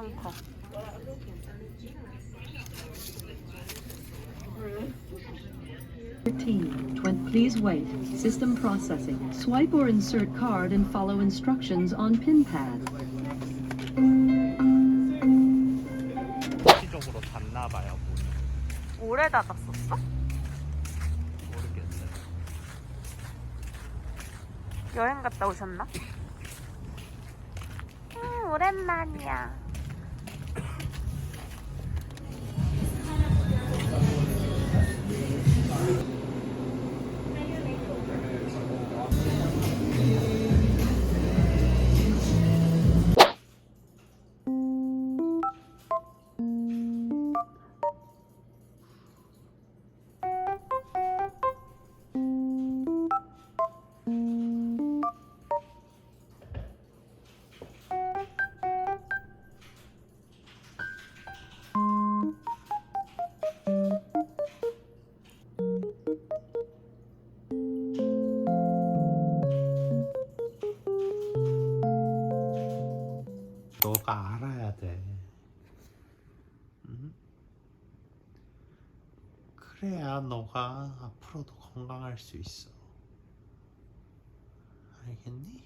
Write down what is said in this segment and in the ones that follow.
엄청 커. Please wait. System processing. Swipe or insert card and follow instructions on pin pad. 시적으로 닫나봐요. 오래 닫았었어? 모르겠어요. 여행 갔다 오셨나? 오랜만이야. 너가 알아야 돼. 응? 그래야 너가 앞으로도 건강할 수 있어. 알겠니?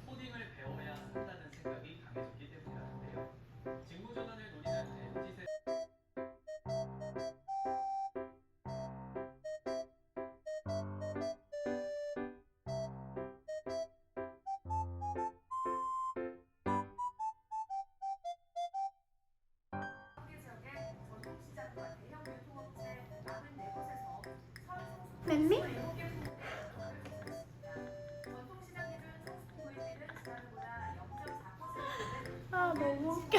코딩을 배워야 한다는 생각이 강해졌기 때문이라는데요. 직무전환을 논의하는 MZ 뺐니? 아 너무 웃겨.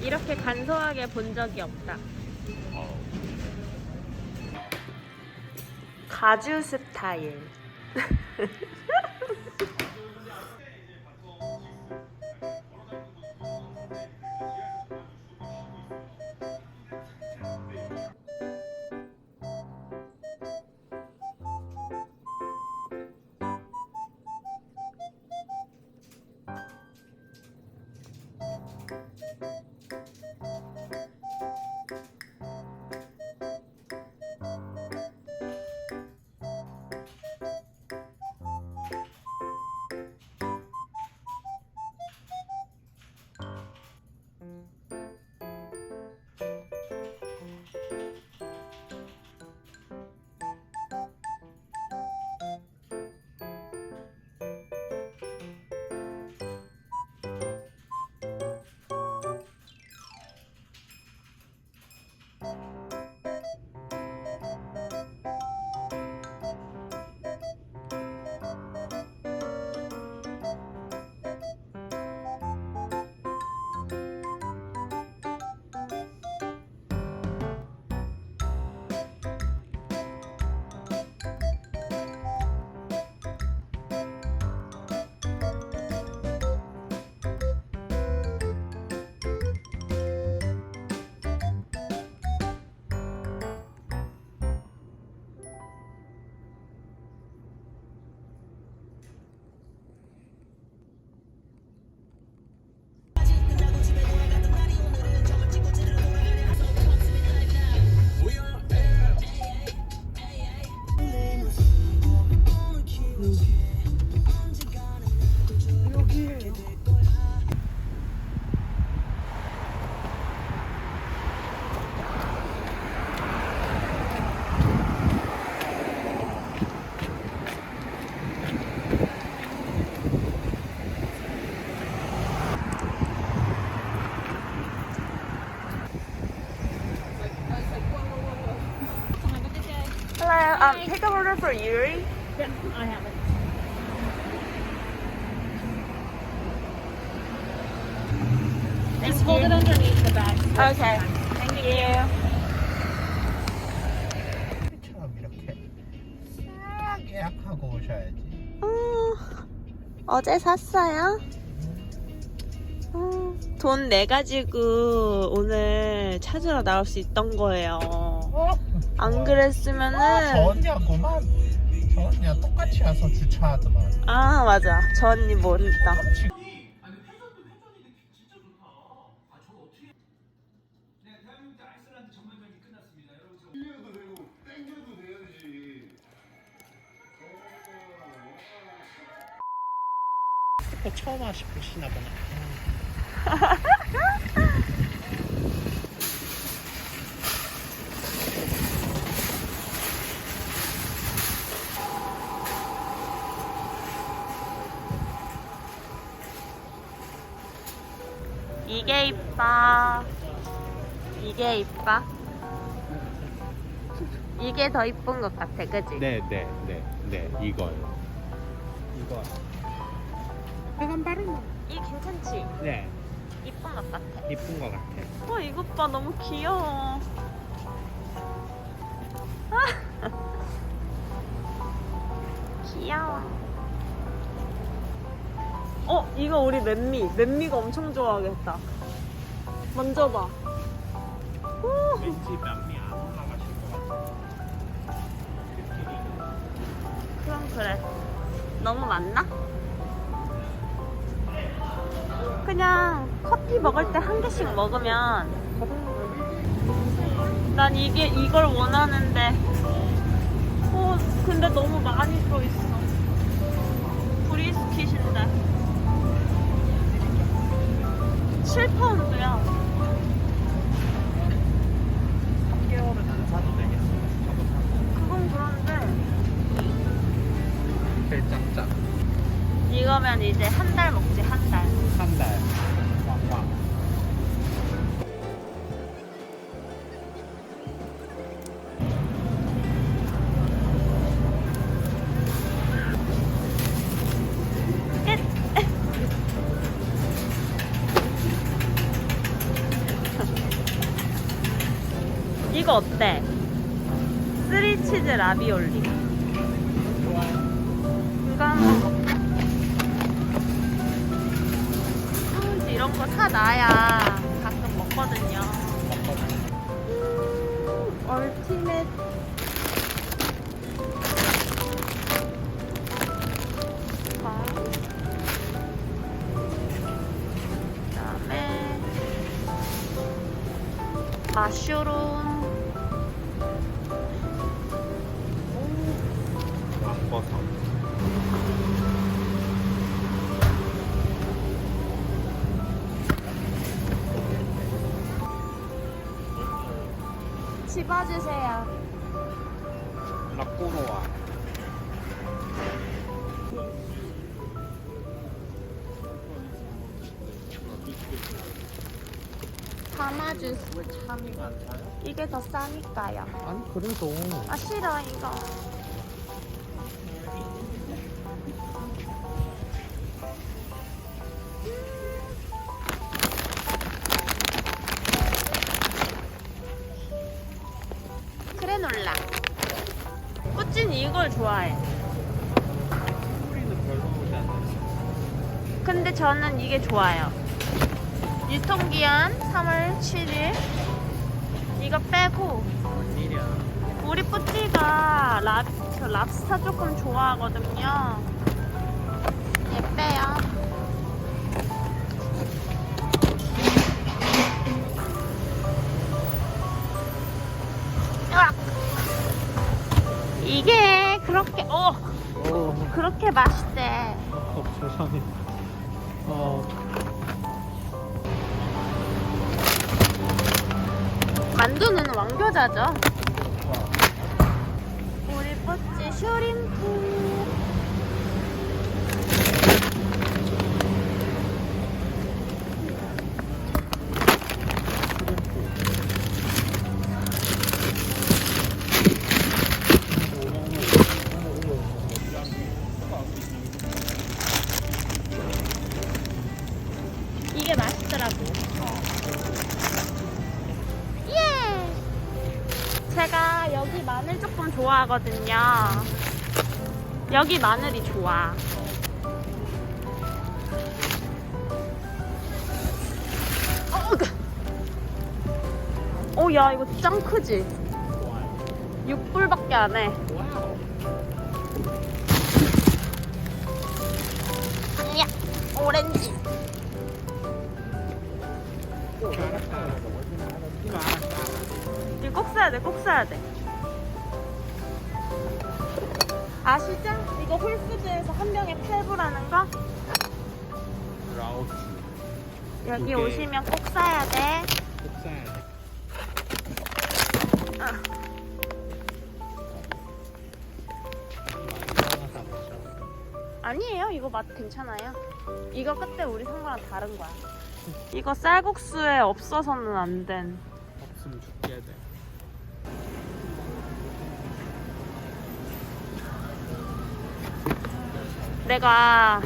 이렇게 간소하게 본 적이 없다. 가주 스타일. Hello, take an order for Yuri. I haven't. Just hold it underneath the bag. Okay, thank you. 처럼 이렇게 싹 예약하고 오셔야지. 어제 샀어요? 돈 내가지고 오늘 찾으러 나올 수 있던 거예요. 안 그랬으면은 저 언니하고만 저 언니야 똑같이 와서 주차하더만. 아 맞아 저 언니 모른다. 네, 대한민국 아이슬란드 전반전이 끝났습니다. 여러분 처음 하시나 보나. 이게 이뻐. 이게 이뻐. 이게 더 이쁜 것 같아, 그지? 네 이거요. 이거. 이 괜찮지? 네 이쁜 것 같아. 이쁜 것 같아. 이것 봐 너무 귀여워. 귀여워. 이거 우리 맨미가 엄청 좋아하겠다. 만져봐. 왠지 남미 안 올라가실 것 같아. 그럼 그래. 너무 많나? 그냥 커피 먹을 때 한 개씩 먹으면 난 이걸 원하는데 근데 너무 많이 들어있어. 브리스킷인데 7파운드야. 3개월은 안 사도 되겠어. 그건 그런데 제일 짱짱. 이거면 이제 한 달 먹지. 한 달. 한 달. 왕왕. 이거 어때? 쓰리치즈 라비올리. 이거 한번 먹자. 이제 이런 거 사놔야 가끔 먹거든요. 얼티밋. 그다음에 마슈룸. 왕버섯. 집어주세요. 라꼬로아. 담아주세요. 왜 참이가 안 사요? 이게 더 싸니까요. 아니 그래도 아 싫어 이거. 크레놀라. 꾸찐이 이걸 좋아해. 소리는 별로지 않아요. 근데 저는 이게 좋아요. 유통기한 3월 7일. 이거 빼고 웬일이야. 우리 뿌띠가 랍스터 조금 좋아하거든요. 얘 빼요. 으악! 이게 그렇게 그렇게 맛있대. 세상에. 만두는 왕교자죠. 우리 뿌띠 슈림프. 이게 맛있더라고. 예! 제가 여기 마늘 조금 좋아하거든요. 여기 마늘이 좋아. 오, 야, 이거 짱 크지? 6불밖에 안 해. 와우. 아니야, 오렌지. 이거 꼭 사야 돼, 꼭 사야 돼. 아시죠? 이거 홀푸드에서 한 병에 8불하는 거? 라오스. 여기 두 개. 오시면 꼭 사야 돼. 꼭 사야 돼. 하나 사 마셔. 아니에요, 이거 맛 괜찮아요. 이거 그때 우리 산 거랑 다른 거야. 이거 쌀국수에 없어서는 안 된. 없으면 죽게 돼. 내가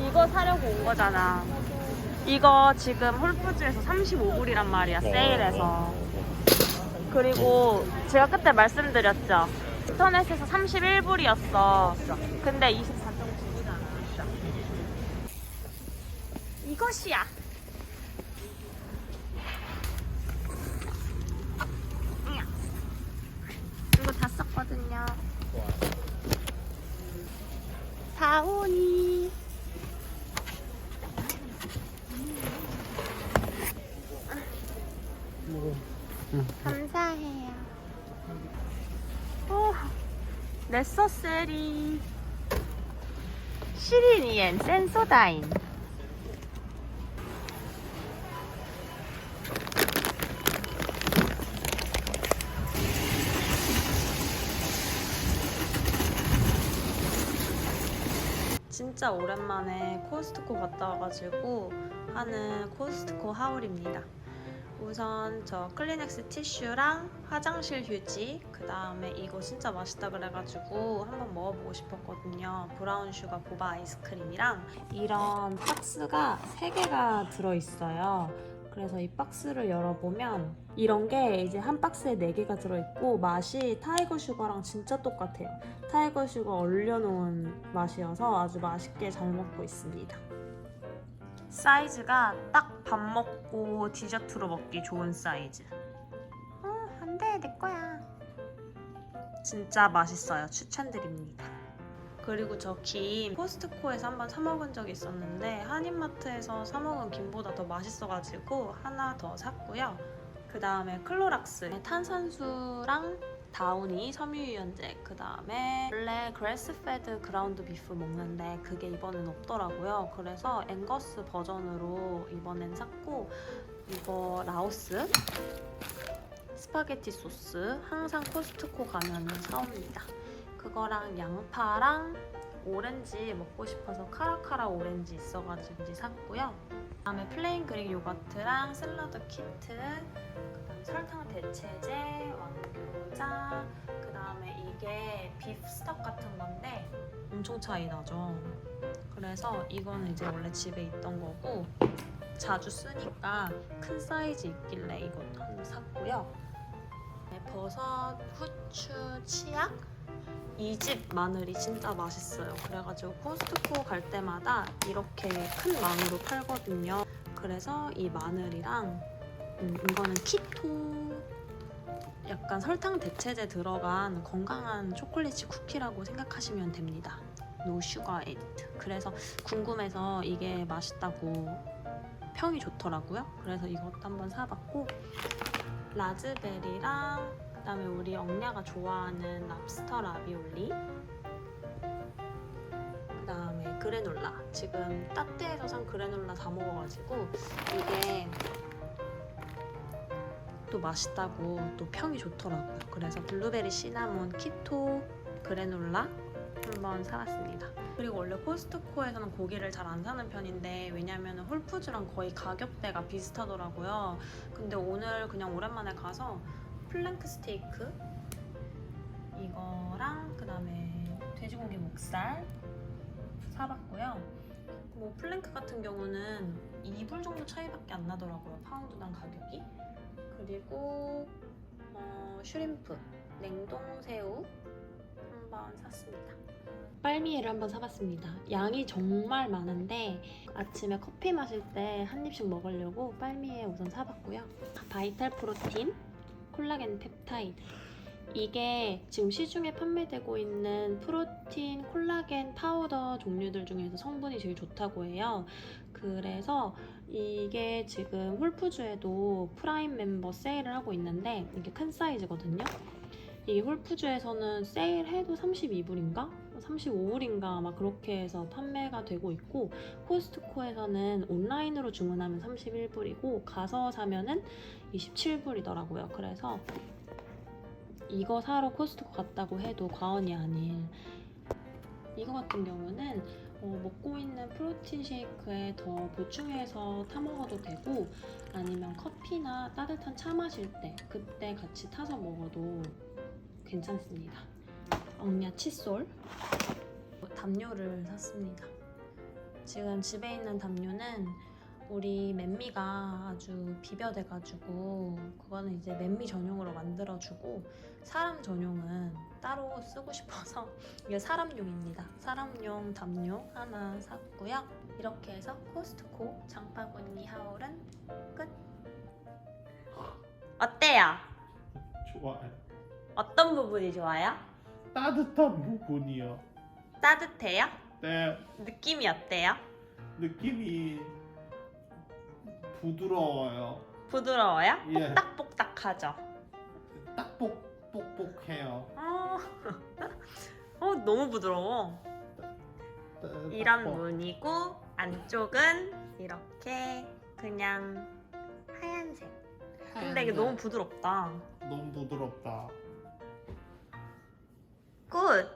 이거 사려고 온 거잖아. 이거 지금 홀푸즈에서 35불이란 말이야, 세일해서. 그리고 제가 그때 말씀드렸죠. 인터넷에서 31불이었어. 근데 24.9불이잖아. 이것이야. 이거 다 썼거든요. 다오니. 감사해요. 오, 네서세리 시리니엔 센소다인. 진짜 오랜만에 코스트코 갔다 와가지고 하는 코스트코 하울입니다. 우선 저 클리넥스 티슈랑 화장실 휴지, 그 다음에 이거 진짜 맛있다 그래가지고 한번 먹어보고 싶었거든요. 브라운 슈가 보바 아이스크림이랑 이런 박스가 3개가 들어있어요. 그래서 이 박스를 열어보면 이런 게 이제 한 박스에 4개가 들어있고 맛이 타이거 슈가랑 진짜 똑같아요. 타이거 슈가 얼려놓은 맛이어서 아주 맛있게 잘 먹고 있습니다. 사이즈가 딱 밥 먹고 디저트로 먹기 좋은 사이즈. 안 돼, 내 거야. 진짜 맛있어요. 추천드립니다. 그리고 저 김 코스트코에서 한번 사 먹은 적이 있었는데 한인마트에서 사 먹은 김보다 더 맛있어가지고 하나 더 샀고요. 그 다음에 클로락스 탄산수랑 다우니 섬유유연제, 그 다음에 원래 그래스페드 그라운드 비프 먹는데 그게 이번엔 없더라고요. 그래서 앵거스 버전으로 이번엔 샀고, 이거 라오스 스파게티 소스 항상 코스트코 가면은 사옵니다. 그거랑 양파랑 오렌지 먹고 싶어서 카라카라 오렌지 있어가지고 이제 샀고요. 그다음에 플레인 그릭 요거트랑 샐러드 키트, 그다음에 설탕 대체제, 완교자, 그다음에 이게 비프 스톡 같은 건데 엄청 차이 나죠. 그래서 이거는 이제 원래 집에 있던 거고 자주 쓰니까 큰 사이즈 있길래 이거 하나 샀고요. 버섯, 후추, 치약, 이 집 마늘이 진짜 맛있어요. 그래가지고 코스트코 갈 때마다 이렇게 큰 마늘로 팔거든요. 그래서 이 마늘이랑 이거는 키토, 약간 설탕 대체제 들어간 건강한 초콜릿 쿠키라고 생각하시면 됩니다. No sugar added. 그래서 궁금해서 이게 맛있다고 평이 좋더라고요. 그래서 이것도 한번 사봤고, 라즈베리랑 그다음에 우리 엉냐가 좋아하는 랍스터 라비올리, 그다음에 그래놀라. 지금 따떼에서 산 그래놀라 다 먹어가지고 이게 또 맛있다고 또 평이 좋더라고요. 그래서 블루베리 시나몬 키토 그래놀라 한번 사봤습니다. 그리고 원래 코스트코에서는 고기를 잘 안 사는 편인데 왜냐면 홀푸즈랑 거의 가격대가 비슷하더라고요. 근데 오늘 그냥 오랜만에 가서 플랭크 스테이크 이거랑 그다음에 돼지고기 목살 사봤고요. 뭐 플랭크 같은 경우는 2불 정도 차이밖에 안 나더라고요, 파운드당 가격이. 그리고 슈림프, 냉동새우, 한번 샀습니다. 빨미에를 한번 사봤습니다. 양이 정말 많은데 아침에 커피 마실 때 한 입씩 먹으려고 빨미에 우선 사봤고요. 바이탈 프로틴, 콜라겐 펩타이드. 이게 지금 시중에 판매되고 있는 프로틴, 콜라겐 파우더 종류들 중에서 성분이 제일 좋다고 해요. 그래서 이게 지금 홀푸즈에도 프라임 멤버 세일을 하고 있는데 이게 큰 사이즈거든요. 이게 홀푸즈에서는 세일해도 32불인가? 35불인가 막 그렇게 해서 판매가 되고 있고 코스트코에서는 온라인으로 주문하면 31불이고 가서 사면은 27불이더라고요. 그래서 이거 사러 코스트코 갔다고 해도 과언이 아닌 이거 같은 경우는 먹고 있는 프로틴 쉐이크에 더 보충해서 타 먹어도 되고 아니면 커피나 따뜻한 차 마실 때 그때 같이 타서 먹어도 괜찮습니다. 엉냐 칫솔 담요를 샀습니다. 지금 집에 있는 담요는 우리 맴미가 아주 비벼대가지고 그거는 이제 맴미 전용으로 만들어주고 사람 전용은 따로 쓰고 싶어서 이게 사람용입니다. 사람용 담요 하나 샀고요. 이렇게 해서 코스트코 장바구니 하울은 끝. 어때요? 좋아요. 어떤 부분이 좋아요? 따뜻한 부분이요. 따뜻해요? 네, 느낌이 어때요? 느낌이 부드러워요. 부드러워요? 예. 뽁닥뽁닥하죠? 딱 뽁뽁해요. 너무 부드러워. 이런 무늬고 안쪽은 이렇게 그냥 하얀색. 근데 이게 너무 부드럽다. 너무 부드럽다. 굿!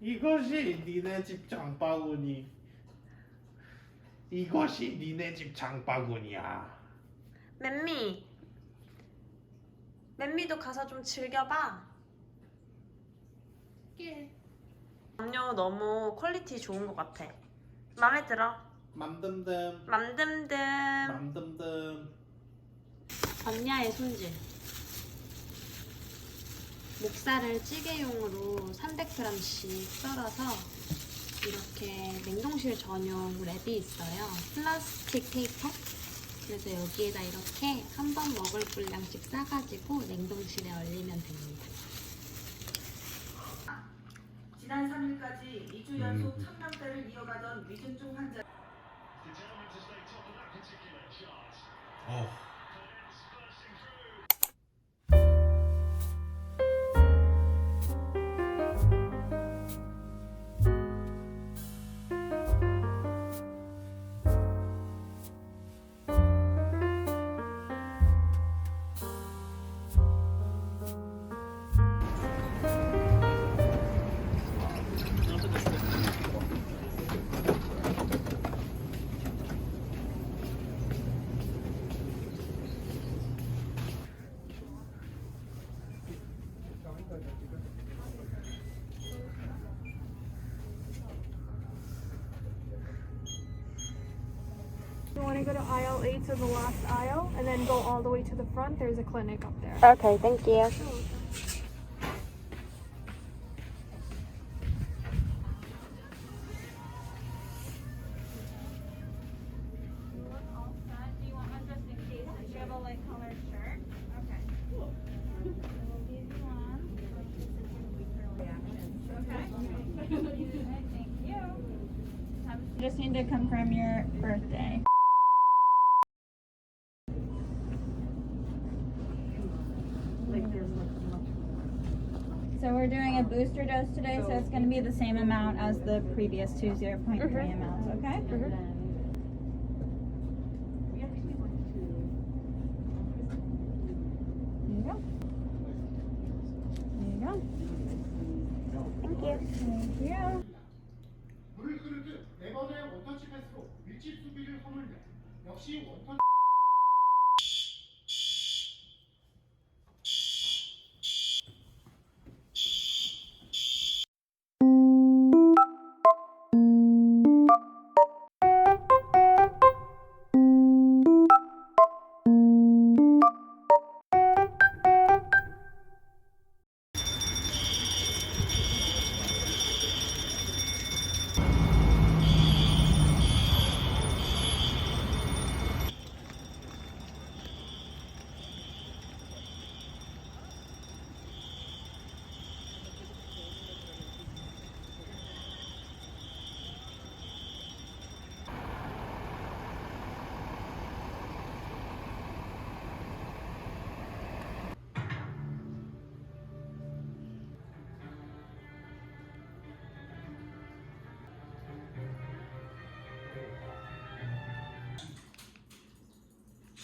이것이 니네 집 장바구니. 이것이 니네 집 장바구니야. 맴미도 가서 좀 즐겨봐. 담요 너무 퀄리티 좋은 것 같아. 마음에 들어. 맘듬듬 맘듬듬. 맘듬듬. 언냐의 손질. 목살을 찌개용으로 300g씩 썰어서 이렇게 냉동실 전용 랩이 있어요. 플라스틱 페이퍼. 그래서 여기에다 이렇게 한 번 먹을 분량씩 싸가지고 냉동실에 얼리면 됩니다. 지난 3일까지 2주 연속 1000명대를 이어가던 위중증 환자 You want to go to aisle 8 to the last aisle and then go all the way to the front. There's a clinic up there. Okay, thank you. Do you want one just in case? You have a light colored shirt. Okay. We'll give you one. Okay. Thank you. Just need to confirm your birthday. So we're doing a booster dose today, so it's going to be the same amount as the previous two 0.3 amounts, okay? There you go. There you go. Thank you. Thank you. 물을 끓이듯 매번의 원터치 패스로 밀집 수비를 허물며 역시 원터치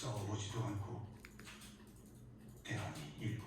싸워보지도 않고 대안이